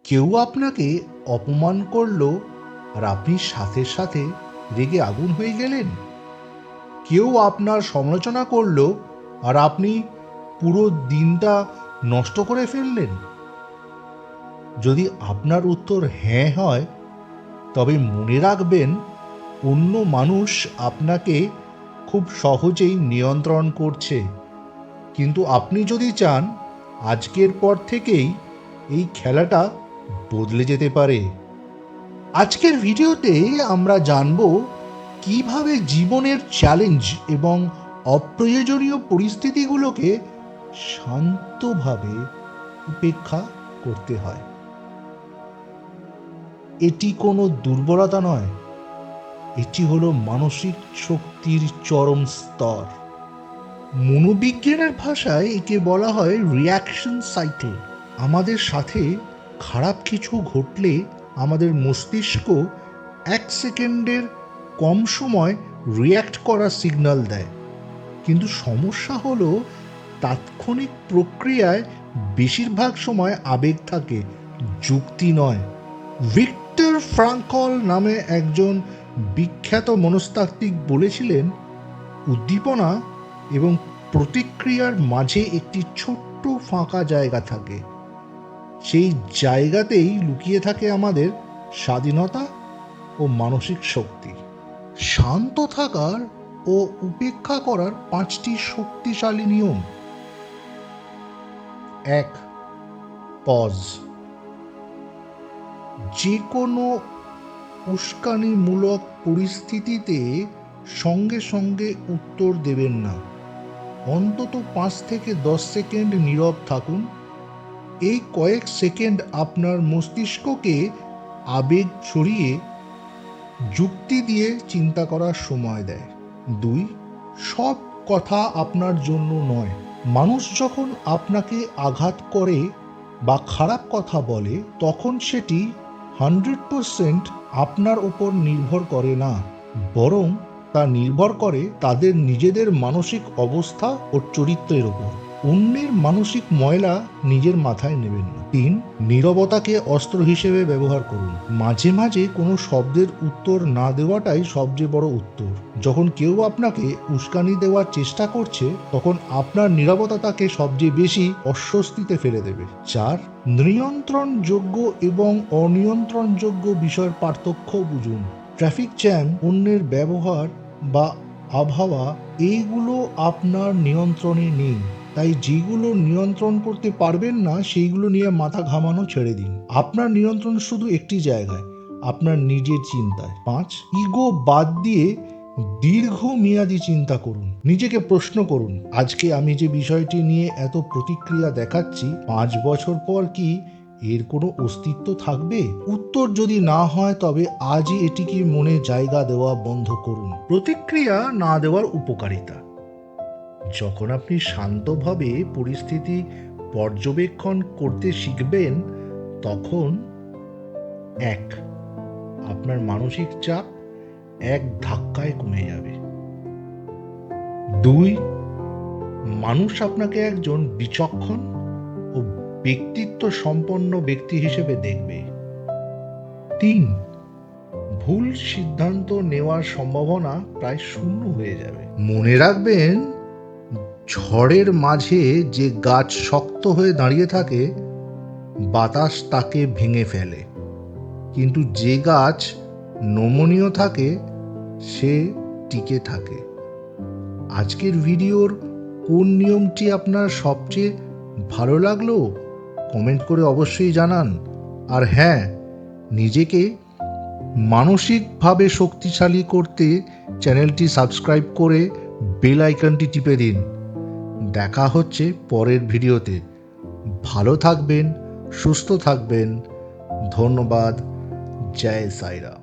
কেউ আপনাকে অপমান করলো আর আপনি সাথে সাথে রেগে আগুন হয়ে গেলেন। কেউ আপনার সমালোচনা করলো আর আপনি পুরো দিনটা নষ্ট করে ফেললেন। যদি আপনার উত্তর হ্যাঁ হয়, তবে মনে রাখবেন অন্য মানুষ আপনাকে খুব সহজেই নিয়ন্ত্রণ করছে। কিন্তু আপনি যদি চান, আজকের পর থেকেই এই খেলাটা বদলে যেতে পারে। আজকের ভিডিওতে আমরা জানব কিভাবে জীবনের চ্যালেঞ্জ এবং অপ্রয়োজনীয় পরিস্থিতিগুলোকে শান্তভাবে উপেক্ষা করতে হয়। এটি কোনো দুর্বলতা নয়, এটি হলো মানসিক শক্তির চরম স্তর। মনোবিজ্ঞানের ভাষায় একে বলা হয় রিঅ্যাকশন সাইকেল। আমাদের সাথে খারাপ কিছু ঘটলে আমাদের মস্তিষ্ক 1 সেকেন্ডের কম সময় রিঅ্যাক্ট করার সিগন্যাল দেয়। কিন্তু সমস্যা হলো তাৎক্ষণিক প্রক্রিয়ায় বেশিরভাগ সময় আবেগ থাকে, যুক্তি নয়। ভিক্টর ফ্রাঙ্কল নামে একজন বিখ্যাত মনস্তাত্ত্বিক বলেছিলেন, উদ্দীপনা এবং প্রতিক্রিয়ার মাঝে একটি ছোট্ট ফাঁকা জায়গা থাকে। সেই জায়গাতেই লুকিয়ে থাকে আমাদের স্বাধীনতা ও মানসিক শক্তি। শান্ত থাকার ও উপেক্ষা করার 5টি শক্তিশালী নিয়ম। 1. পজ। যে কোনো উস্কানিমূলক পরিস্থিতিতে সঙ্গে সঙ্গে উত্তর দেবেন না। অন্তত 5 থেকে 10 সেকেন্ড নীরব থাকুন। এই কয়েক সেকেন্ড আপনার মস্তিষ্ককে আবেগ ছড়িয়ে যুক্তি দিয়ে চিন্তা করার সময় দেয়। 2. সব কথা আপনার জন্য নয়। মানুষ যখন আপনাকে আঘাত করে বা খারাপ কথা বলে, তখন সেটি 100% আপনার ওপর নির্ভর করে না, বরং তা নির্ভর করে তাদের নিজেদের মানসিক অবস্থা ও চরিত্রের ওপর। অন্যের মানসিক ময়লা নিজের মাথায় নেবেন না। 3. নীরবতাকে অস্ত্র হিসেবে ব্যবহার করুন। মাঝে মাঝে কোনো শব্দের উত্তর না দেওয়াটাই সবচেয়ে বড় উত্তর। যখন কেউ আপনাকে উস্কানি দেওয়ার চেষ্টা করছে, তখন আপনার নীরবতা তাকে সবচেয়ে বেশি অস্বস্তিতে ফেলে দেবে। 4. নিয়ন্ত্রণযোগ্য এবং অনিয়ন্ত্রণযোগ্য বিষয়ের পার্থক্য বুঝুন। ট্রাফিক জ্যাম, অন্যের ব্যবহার বা আবহাওয়া, এইগুলো আপনার নিয়ন্ত্রণে নেই। তাই যেগুলো নিয়ন্ত্রণ করতে পারবেন না, সেইগুলো নিয়ে মাথা ঘামানো ছেড়ে দিন। আপনার নিয়ন্ত্রণ শুধু একটি জায়গায়, আপনার নিজের চিন্তায়। 5. ইগো বাদ দিয়ে দীর্ঘমেয়াদী চিন্তা করুন। নিজেকে প্রশ্ন করুন, আজকে আমি যে বিষয়টি নিয়ে এত প্রতিক্রিয়া দেখাচ্ছি, 5 বছর পর কি এর কোনো অস্তিত্ব থাকবে? উত্তর যদি না হয়, তবে আজই এটিকে মনে জায়গা দেওয়া বন্ধ করুন। প্রতিক্রিয়া না দেওয়ার উপকারিতা। যখন আপনি শান্তভাবে পরিস্থিতি পর্যবেক্ষণ করতে শিখবেন, তখন 1. আপনার মানসিক চাপ এক ধাক্কায় কমে যাবে। 2. মানুষ আপনাকে একজন বিচক্ষণ ও ব্যক্তিত্ব সম্পন্ন ব্যক্তি হিসেবে দেখবে। 3. ভুল সিদ্ধান্ত নেওয়ার সম্ভাবনা প্রায় শূন্য হয়ে যাবে। মনে রাখবেন, ঝড়ের মাঝে যে গাছ শক্ত হয়ে দাঁড়িয়ে থাকে, বাতাস তাকে ভেঙে ফেলে, কিন্তু যে গাছ নমনীয় থাকে সে টিকে থাকে। আজকের ভিডিওর কোন নিয়মটি আপনার সবচেয়ে ভালো লাগলো কমেন্ট করে অবশ্যই জানান। আর হ্যাঁ, নিজেকে মানসিকভাবে শক্তিশালী করতে চ্যানেলটি সাবস্ক্রাইব করে বেল আইকনটি টিপে দিন। দেখা হচ্ছে পরের ভিডিওতে। ভালো থাকবেন, সুস্থ থাকবেন। ধন্যবাদ। জয় সাইরাম।